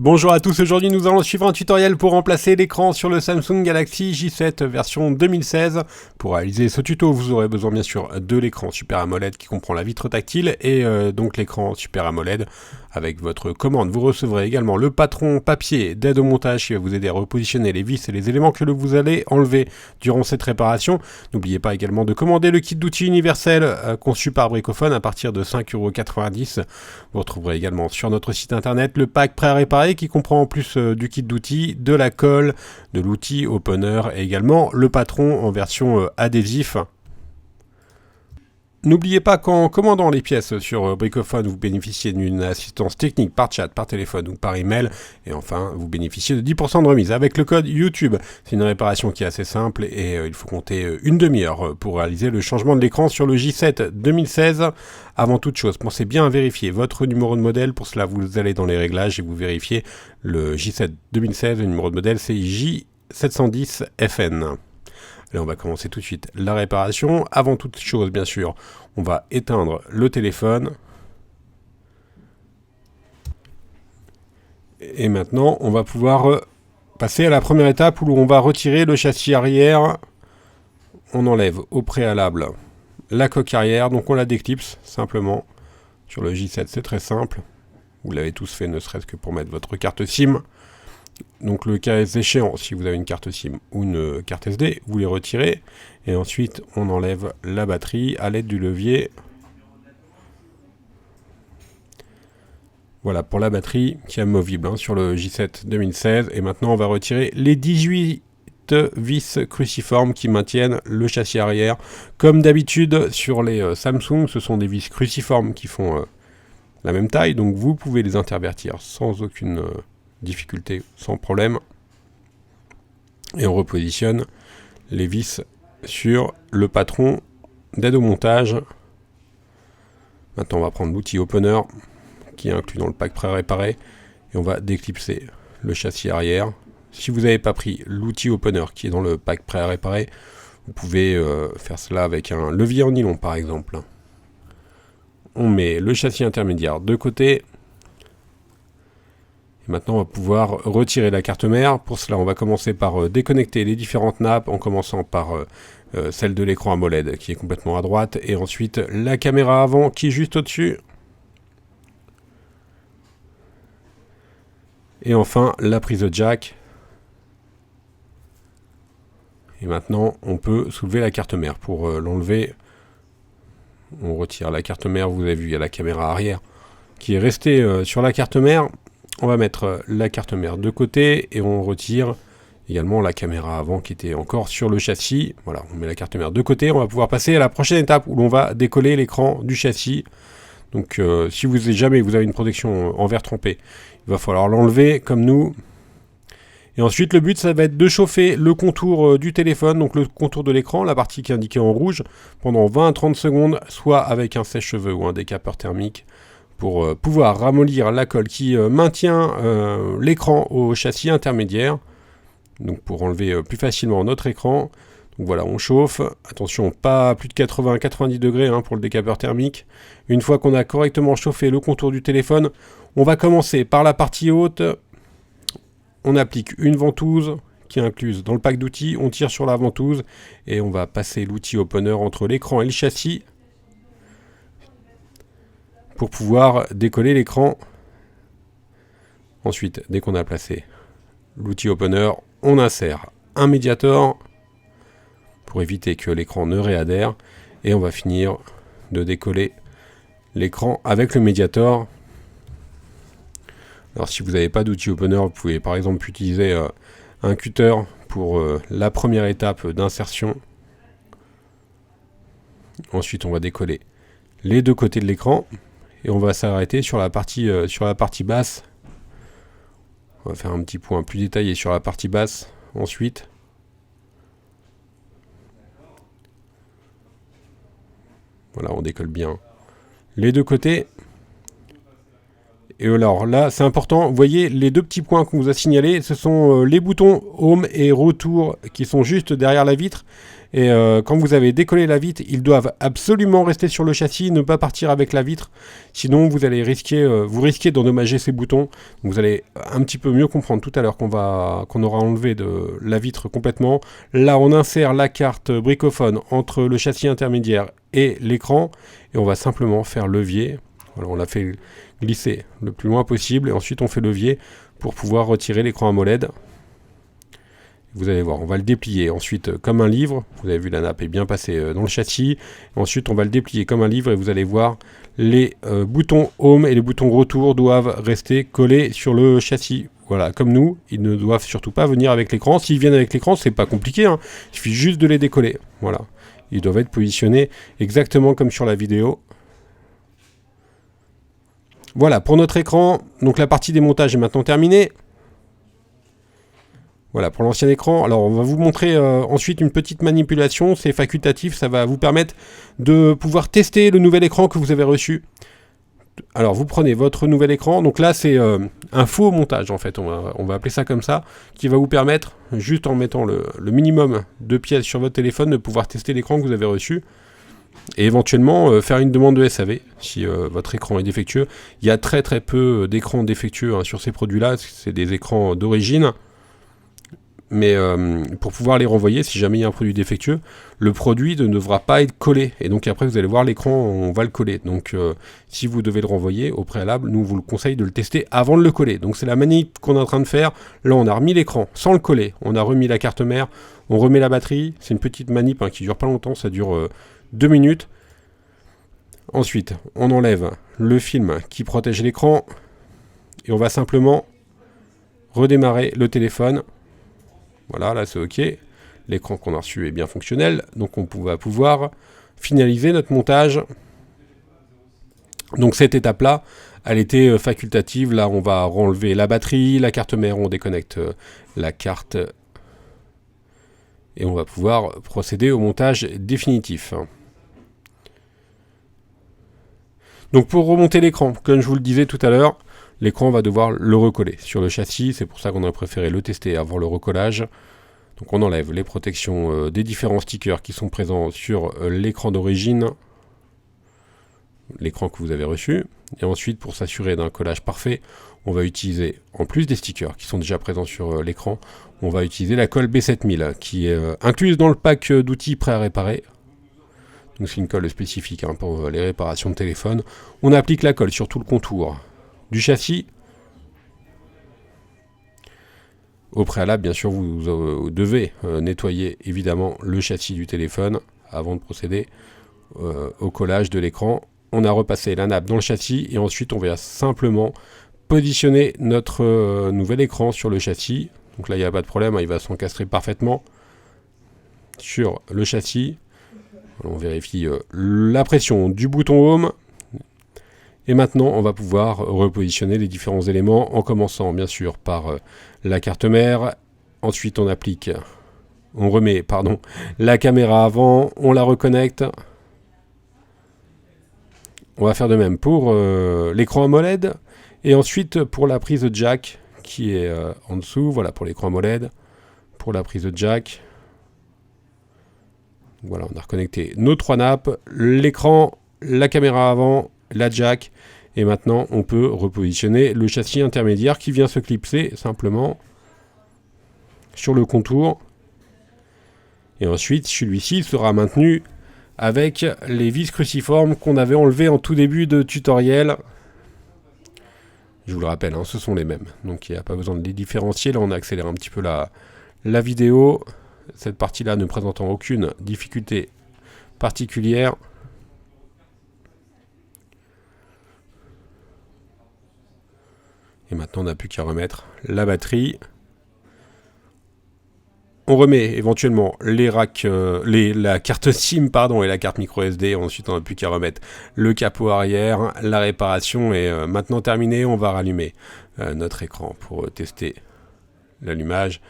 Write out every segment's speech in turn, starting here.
Bonjour à tous, aujourd'hui nous allons suivre un tutoriel pour remplacer l'écran sur le Samsung Galaxy J7 version 2016. Pour réaliser ce tuto, vous aurez besoin bien sûr de l'écran Super AMOLED qui comprend la vitre tactile et donc l'écran Super AMOLED. Avec votre commande, vous recevrez également le patron papier d'aide au montage qui va vous aider à repositionner les vis et les éléments que vous allez enlever durant cette réparation. N'oubliez pas également de commander le kit d'outils universel conçu par Bricophone à partir de 5,90 €. Vous retrouverez également sur notre site internet le pack prêt à réparer qui comprend en plus du kit d'outils, de la colle, de l'outil opener et également le patron en version adhésif. N'oubliez pas qu'en commandant les pièces sur Bricophone, vous bénéficiez d'une assistance technique par chat, par téléphone ou par email. Et enfin, vous bénéficiez de 10% de remise avec le code YouTube. C'est une réparation qui est assez simple et il faut compter une demi-heure pour réaliser le changement de l'écran sur le J7 2016. Avant toute chose, pensez bien à vérifier votre numéro de modèle. Pour cela, vous allez dans les réglages et vous vérifiez le J7 2016. Le numéro de modèle, c'est J710FN. Allez, on va commencer tout de suite la réparation. Avant toute chose, bien sûr, on va éteindre le téléphone. Et maintenant, on va pouvoir passer à la première étape où on va retirer le châssis arrière. On enlève au préalable la coque arrière, donc on la déclipse simplement. Sur le J7, c'est très simple. Vous l'avez tous fait, ne serait-ce que pour mettre votre carte SIM. Donc le cas échéant, si vous avez une carte SIM ou une carte SD, vous les retirez et ensuite on enlève la batterie à l'aide du levier. Voilà pour la batterie qui est amovible sur le J7 2016. Et maintenant on va retirer les 18 vis cruciformes qui maintiennent le châssis arrière. Comme d'habitude sur les Samsung, ce sont des vis cruciformes qui font la même taille, donc vous pouvez les intervertir sans aucune difficulté, sans problème. Et on repositionne les vis sur le patron d'aide au montage. Maintenant on va prendre l'outil opener qui est inclus dans le pack pré-réparé et on va déclipser le châssis arrière. Si vous n'avez pas pris l'outil opener qui est dans le pack pré-réparé, vous pouvez faire cela avec un levier en nylon par exemple. On met le châssis intermédiaire de côté. Maintenant, on va pouvoir retirer la carte mère. Pour cela, on va commencer par déconnecter les différentes nappes, en commençant par celle de l'écran AMOLED qui est complètement à droite, et ensuite la caméra avant qui est juste au-dessus. Et enfin, la prise de jack. Et maintenant, on peut soulever la carte mère. Pour l'enlever, on retire la carte mère. Vous avez vu, il y a la caméra arrière qui est restée sur la carte mère. On va mettre la carte mère de côté et on retire également la caméra avant qui était encore sur le châssis. Voilà, on met la carte mère de côté. On va pouvoir passer à la prochaine étape où l'on va décoller l'écran du châssis. Donc si vous avez une protection en verre trempé, il va falloir l'enlever comme nous. Et ensuite le but ça va être de chauffer le contour du téléphone, donc le contour de l'écran, la partie qui est indiquée en rouge, pendant 20 à 30 secondes, soit avec un sèche-cheveux ou un décapeur thermique, pour pouvoir ramollir la colle qui maintient l'écran au châssis intermédiaire, donc pour enlever plus facilement notre écran. Donc voilà, on chauffe, attention, pas plus de 80-90 degrés pour le décapeur thermique. Une fois qu'on a correctement chauffé le contour du téléphone, on va commencer par la partie haute. On applique une ventouse qui est incluse dans le pack d'outils, on tire sur la ventouse et on va passer l'outil opener entre l'écran et le châssis pour pouvoir décoller l'écran. Ensuite, dès qu'on a placé l'outil opener, on insère un médiator pour éviter que l'écran ne réadhère et on va finir de décoller l'écran avec le médiator. Alors si vous n'avez pas d'outil opener, vous pouvez par exemple utiliser un cutter pour la première étape d'insertion. Ensuite, on va décoller les deux côtés de l'écran. Et on va s'arrêter sur la partie basse. On va faire un petit point plus détaillé sur la partie basse ensuite. Voilà, on décolle bien les deux côtés. Et alors là, c'est important, vous voyez les deux petits points qu'on vous a signalés, ce sont les boutons Home et Retour qui sont juste derrière la vitre. Et quand vous avez décollé la vitre, ils doivent absolument rester sur le châssis, ne pas partir avec la vitre. Sinon, vous allez risquer, d'endommager ces boutons. Donc, vous allez un petit peu mieux comprendre tout à l'heure qu'on aura enlevé de la vitre complètement. Là, on insère la carte bricophone entre le châssis intermédiaire et l'écran. Et on va simplement faire levier. Voilà, on l'a fait glisser le plus loin possible. Et ensuite, on fait levier pour pouvoir retirer l'écran AMOLED. Vous allez voir, on va le déplier ensuite comme un livre. Vous avez vu, la nappe est bien passée dans le châssis. Ensuite, on va le déplier comme un livre et vous allez voir, les boutons Home et les boutons Retour doivent rester collés sur le châssis. Voilà, comme nous, ils ne doivent surtout pas venir avec l'écran. S'ils viennent avec l'écran, c'est pas compliqué, hein. Il suffit juste de les décoller. Voilà, ils doivent être positionnés exactement comme sur la vidéo. Voilà, pour notre écran, donc la partie démontage est maintenant terminée. Voilà, pour l'ancien écran. Alors, on va vous montrer ensuite une petite manipulation. C'est facultatif, ça va vous permettre de pouvoir tester le nouvel écran que vous avez reçu. Alors, vous prenez votre nouvel écran. Donc là, c'est un faux montage, en fait. On va appeler ça comme ça, qui va vous permettre, juste en mettant le minimum de pièces sur votre téléphone, de pouvoir tester l'écran que vous avez reçu. Et éventuellement, faire une demande de SAV, si votre écran est défectueux. Il y a très très peu d'écrans défectueux sur ces produits-là. C'est des écrans d'origine. Mais pour pouvoir les renvoyer, si jamais il y a un produit défectueux, le produit ne devra pas être collé. Et donc après, vous allez voir l'écran, on va le coller. Donc si vous devez le renvoyer au préalable, nous on vous le conseille de le tester avant de le coller. Donc c'est la manip qu'on est en train de faire. Là, on a remis l'écran sans le coller. On a remis la carte mère, on remet la batterie. C'est une petite manip qui dure pas longtemps, ça dure 2 minutes. Ensuite, on enlève le film qui protège l'écran. Et on va simplement redémarrer le téléphone. Voilà, là c'est OK. L'écran qu'on a reçu est bien fonctionnel. Donc on va pouvoir finaliser notre montage. Donc cette étape-là, elle était facultative. Là, on va enlever la batterie, la carte mère, on déconnecte la carte. Et on va pouvoir procéder au montage définitif. Donc pour remonter l'écran, comme je vous le disais tout à l'heure, l'écran, on va devoir le recoller sur le châssis. C'est pour ça qu'on a préféré le tester avant le recollage. Donc on enlève les protections des différents stickers qui sont présents sur l'écran d'origine, l'écran que vous avez reçu. Et ensuite, pour s'assurer d'un collage parfait, on va utiliser, en plus des stickers qui sont déjà présents sur l'écran, on va utiliser la colle B7000 qui est incluse dans le pack d'outils prêts à réparer. Donc c'est une colle spécifique pour les réparations de téléphone. On applique la colle sur tout le contour du châssis. Au préalable, bien sûr, vous devez nettoyer évidemment le châssis du téléphone avant de procéder au collage de l'écran. On a repassé la nappe dans le châssis et ensuite on va simplement positionner notre nouvel écran sur le châssis. Donc là, il n'y a pas de problème, il va s'encastrer parfaitement sur le châssis. On vérifie la pression du bouton Home. Et maintenant, on va pouvoir repositionner les différents éléments en commençant bien sûr par la carte mère. Ensuite, on remet la caméra avant, on la reconnecte. On va faire de même pour l'écran AMOLED. Et ensuite, pour la prise jack qui est en dessous, voilà pour l'écran AMOLED, pour la prise jack. Voilà, on a reconnecté nos 3 nappes, l'écran, la caméra avant, la jack, et maintenant on peut repositionner le châssis intermédiaire qui vient se clipser simplement sur le contour. Et ensuite, celui-ci sera maintenu avec les vis cruciformes qu'on avait enlevées en tout début de tutoriel. Je vous le rappelle, ce sont les mêmes, donc il n'y a pas besoin de les différencier. Là, on accélère un petit peu la vidéo. Cette partie-là ne présentant aucune difficulté particulière. Et maintenant, on n'a plus qu'à remettre la batterie. On remet éventuellement les racks, la carte SIM et la carte micro SD. Ensuite, on n'a plus qu'à remettre le capot arrière, la réparation est maintenant terminée. On va rallumer notre écran pour tester l'allumage.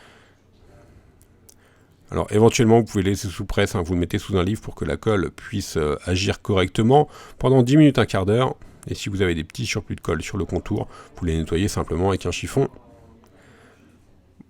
Alors éventuellement, vous pouvez laisser sous presse, vous le mettez sous un livre pour que la colle puisse agir correctement pendant 10 minutes, un quart d'heure. Et si vous avez des petits surplus de colle sur le contour, vous les nettoyez simplement avec un chiffon.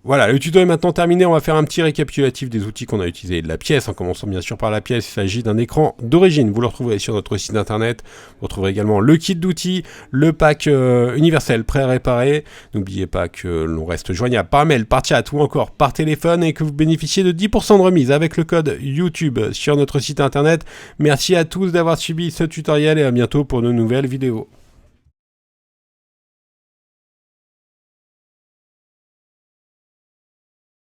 Voilà, le tuto est maintenant terminé, on va faire un petit récapitulatif des outils qu'on a utilisés et de la pièce, en commençant bien sûr par la pièce. Il s'agit d'un écran d'origine, vous le retrouverez sur notre site internet. Vous retrouverez également le kit d'outils, le pack universel prêt à réparer. N'oubliez pas que l'on reste joignable par mail, par chat ou encore par téléphone et que vous bénéficiez de 10% de remise avec le code YouTube sur notre site internet. Merci à tous d'avoir suivi ce tutoriel et à bientôt pour de nouvelles vidéos.